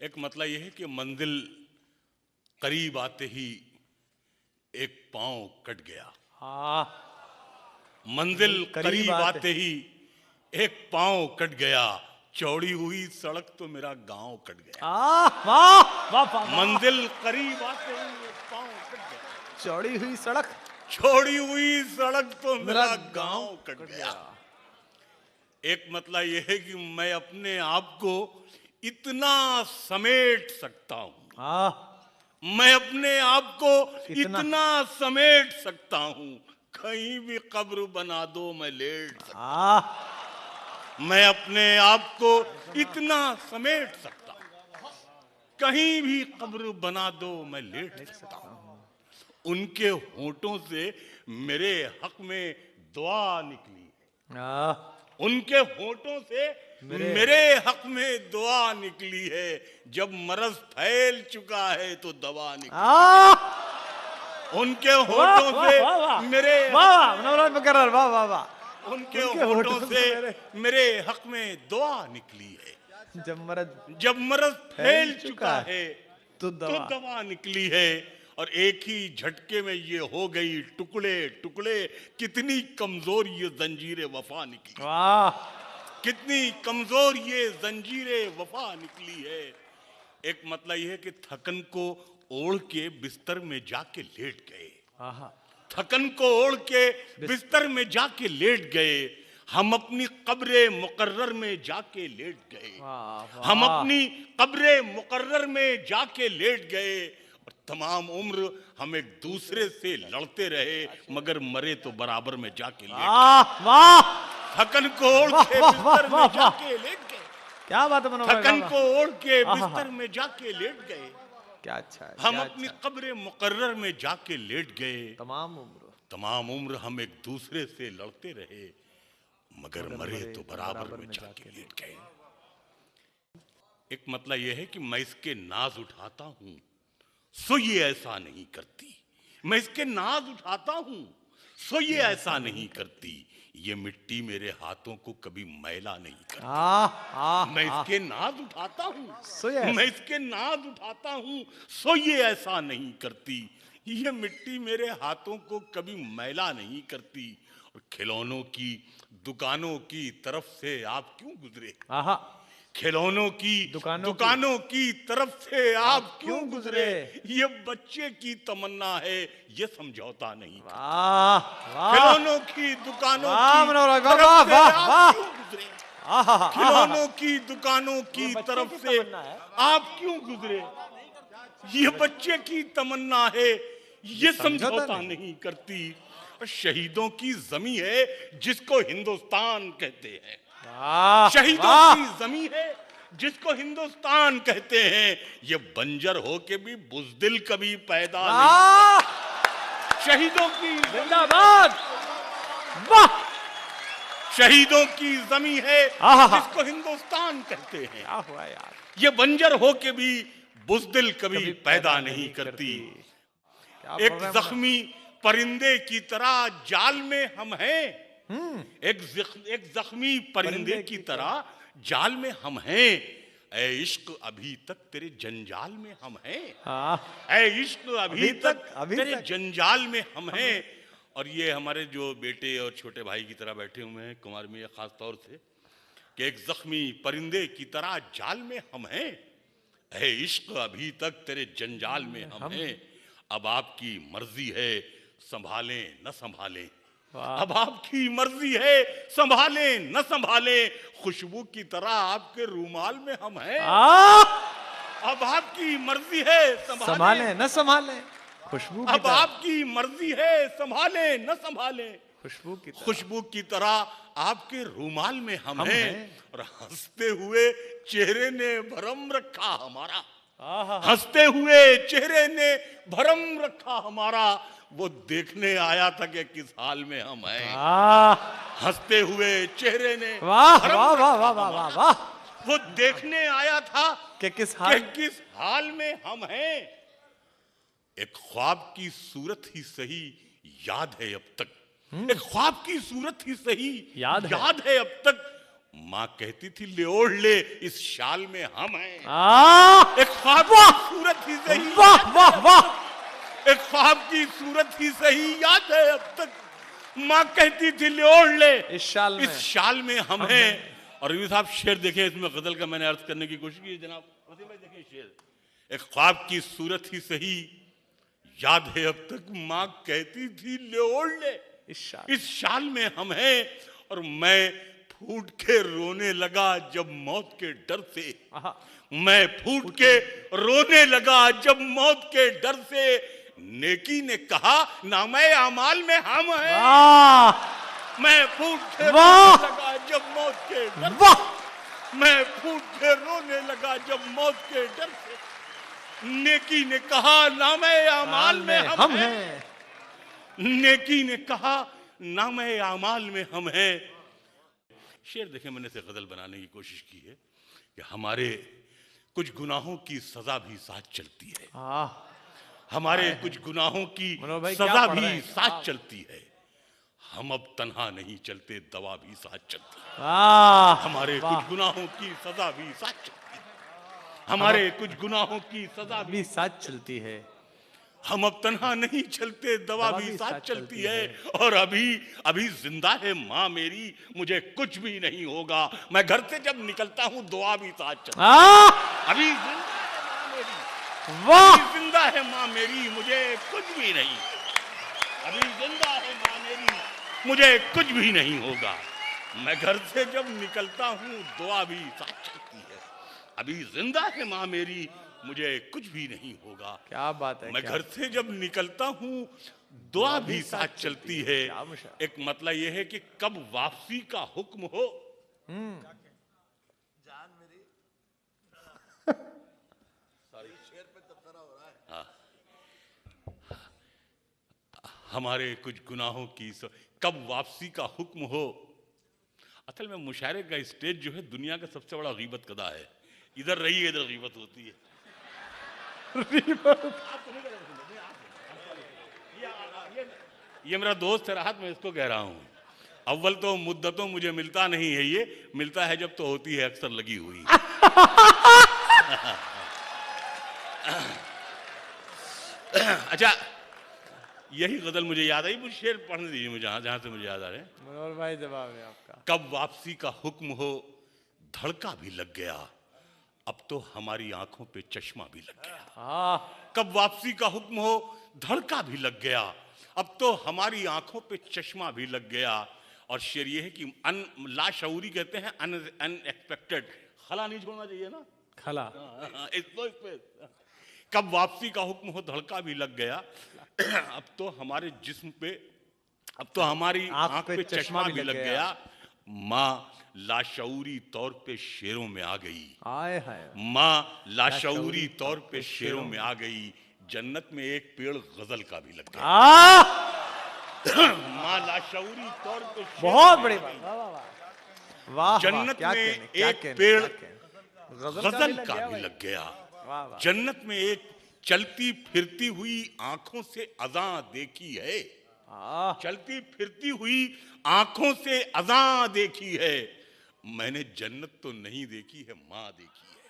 एक मतलब यह है कि मंजिल करीब आते ही एक पांव कट गया। मंजिल करीब आते ही एक पांव कट गया, चौड़ी हुई सड़क तो मेरा गांव कट गया। मंजिल करीब आते ही एक पांव कट गया, चौड़ी हुई सड़क तो मेरा गांव कट गया। एक मतलब यह है कि मैं अपने आप को इतना समेट सकता हूं, मैं अपने आप को इतना समेट सकता हूं, कहीं भी कब्र बना दो मैं लेट सकता। मैं अपने आप को इतना समेट सकता हूं, कहीं भी कब्र बना दो मैं लेट सकता हूं। उनके होठों से मेरे हक में दुआ निकली, उनके होठों से मेरे हक में दुआ निकली है। जब मरज फैल चुका है तो दवा निकली। उनके होठों से मेरे उनके होठों से मेरे हक में दुआ निकली है। जब मरज फैल चुका है तो दवा निकली है। और एक ही झटके में ये हो गई टुकड़े टुकड़े। कितनी कमजोर ये जंजीरे वफा निकली, कितनी कमजोर ये जंजीरे वफा निकली है। एक मतलब यह है कि थकन को ओढ़ के बिस्तर में जाके लेट गए, थकन को ओढ़ के बिस्तर में जाके लेट गए। हम अपनी कब्रे मुकर्रर में जाके लेट गए, हम अपनी कब्रे मुकर्रर में जाके लेट गए। और तमाम उम्र हम एक दूसरे से लड़ते रहे, मगर मरे तो बराबर में जाके लेट गए। थकन को ओढ़ के बिस्तर में जाके लेट गए, क्या बात है, थकन को ओढ़ के बिस्तर में जाके लेट गए। क्या अच्छा है, हम अपनी कब्रे मुकर्रर में जाके लेट गए। तमाम उम्र हम एक दूसरे से लड़ते रहे, मगर मरे तो बराबर में जाके लेट गए। एक मतलब यह है कि मैं इसके नाज उठाता हूं सो ये ऐसा नहीं करती, मैं इसके नाज उठाता हूं सो ये ऐसा नहीं करती। ये मिट्टी मेरे हाथों को कभी मैला नहीं करती। मैं इसके नाज उठाता हूं, मैं इसके नाज उठाता हूं सो ये ऐसा नहीं करती। ये मिट्टी मेरे हाथों को कभी मैला नहीं करती। और खिलौनों की दुकानों की तरफ से आप क्यों गुजरे, खिलौनों की दुकानों की तरफ से आप क्यों गुजरे। ये बच्चे की तमन्ना है, ये समझौता नहीं करती। खिलौनों की दुकानों की तरफ से आप क्यों गुजरे, खिलौनों की दुकानों की तरफ से आप क्यों गुजरे। ये बच्चे की तमन्ना है, ये समझौता नहीं करती। और शहीदों की जमी है जिसको हिंदुस्तान कहते हैं, शहीदों की जमीन है जिसको हिंदुस्तान कहते हैं। ये बंजर हो के भी बुज़दिल कभी पैदा नहीं। शहीदों की जिंदाबाद, वाह, शहीदों की जमीन है जिसको हिंदुस्तान कहते हैं। ये बंजर हो के भी बुज़दिल कभी पैदा नहीं करती। एक जख्मी परिंदे की तरह जाल में हम हैं, एक जख्मी परिंदे की तरह जाल में हम हैं। ऐ इश्क अभी तक तेरे जंजाल में हम हैं, ऐ इश्क अभी तक तेरे जंजाल में हम हैं। और ये हमारे जो बेटे और छोटे भाई की तरह बैठे हुए हैं कुमार मियां खास तौर से, कि एक जख्मी परिंदे की तरह जाल में हम हैं, ऐ इश्क अभी तक तेरे जंजाल में हम हैं। अब आपकी मर्जी है संभालें न संभालें, अब आपकी मर्जी है संभालें न संभालें। खुशबू की तरह आपके रूमाल में हम हैं। अब आपकी मर्जी है संभालें न संभालें, खुशबू अब आपकी मर्जी है संभालें न संभालें। खुशबू की तरह आपके रूमाल में हम हैं। और हंसते हुए चेहरे ने भरम रखा हमारा, हंसते हुए चेहरे ने भरम रखा हमारा। वो देखने आया था कि किस हाल में हम हैं। हंसते हुए चेहरे ने वो देखने आया था कि किस हाल में हम हैं। एक ख्वाब की सूरत ही सही याद है अब तक, एक ख्वाब की सूरत ही सही याद है अब तक। माँ कहती थी ले ओढ़ ले इस शाल में हम हैं। एक ख्वाब की सूरत ही सही, वाह वाह वाह, एक ख्वाब की सूरत ही सही याद है अब तक। माँ कहती थी ले ओढ़ ले इस शाल में हम हैं। और रवि साहब शेर देखें, इसमें गजल का मैंने अर्थ करने की कोशिश की जनाब। वसीम भाई देखें शेर, एक ख्वाब की सूरत ही सही याद है अब तक। माँ कहती थी ले ओढ़ ले इस शाल में हम हैं। और मैं फूट के रोने लगा जब मौत के डर से, मैं फूट के रोने लगा जब मौत के डर से। नेकी ने कहा नामे अमाल में हम हैं। मैं फूट के रोने लगा जब मौत के डर से, मैं फूट के रोने लगा जब मौत के डर से। नेकी ने कहा नामे अमाल में हम हैं। नेकी ने कहा नामे अमाल में हम हैं। शेर देखे मैंने से गजल बनाने की कोशिश की है कि हमारे कुछ गुनाहों की सजा भी साथ चलती है, हमारे कुछ गुनाहों की सजा भी साथ चलती है। हम अब तन्हा नहीं चलते, दवा भी साथ चलती है। हमारे कुछ गुनाहों की सजा भी साथ चलती है, हमारे कुछ गुनाहों की सजा भी साथ चलती है। हम अब तन्हा नहीं चलते, दवा भी साथ चलती है। और अभी अभी जिंदा है माँ मेरी, मुझे कुछ भी नहीं होगा। मैं घर से जब निकलता हूँ दुआ भी साथ चलती है। अभी जिंदा है माँ मेरी, मुझे कुछ भी नहीं। अभी जिंदा है माँ मेरी, मुझे कुछ भी नहीं होगा। मैं घर से जब निकलता हूँ दुआ भी साथ चलती है। अभी जिंदा है माँ मेरी, मुझे कुछ भी नहीं होगा। क्या बात है। मैं घर से जब निकलता हूँ दुआ भी साथ चलती है। एक मतलब यह है कि कब वापसी का हुक्म हो। हमारे कुछ गुनाहों की कब वापसी का हुक्म हो। असल में मुशायरे का स्टेज जो है दुनिया का सबसे बड़ा गीबत कदा है। इधर रही इधर गीबत होती है। ये मेरा दोस्त है राहत, मैं इसको कह रहा हूं। अव्वल तो मुद्दतों मुझे मिलता नहीं है, ये मिलता है जब तो होती है अक्सर लगी हुई। अच्छा, यही गजल मुझे याद आई। मुझे शेर पढ़ने दीजिए मुझे, जहां से मुझे याद आ रहे हैं। मनोहर भाई जवाब है आपका। कब वापसी का हुक्म हो, धड़का भी लग गया, अब तो हमारी आंखों पे चश्मा भी लग गया। कब वापसी का हुक्म हो, धड़का भी लग गया, अब तो हमारी आंखों पे चश्मा भी लग गया। और शेर ये है कि लाशऊरी कहते हैं अनएक्सपेक्टेड। खला नहीं छोड़ना चाहिए ना, खला। कब वापसी का हुक्म हो, धड़का भी लग गया, अब तो हमारे जिस्म पे, अब तो हमारी आंख पे चश्मा भी लग गया। माँ लाशऊरी तौर पे शेरों में आ गई। माँ लाशऊरी तौर पे शेरों में आ गई। जन्नत में एक पेड़ गजल का भी लग गया। माँ लाशऊरी तौर पे बहुत बड़ी बात। वाह, जन्नत में एक पेड़ गजल का भी लग गया। जन्नत में एक चलती फिरती हुई आंखों से अज़ां देखी है। चलती फिरती हुई आंखों से अज़ां देखी है। मैंने जन्नत तो नहीं देखी है, माँ देखी है।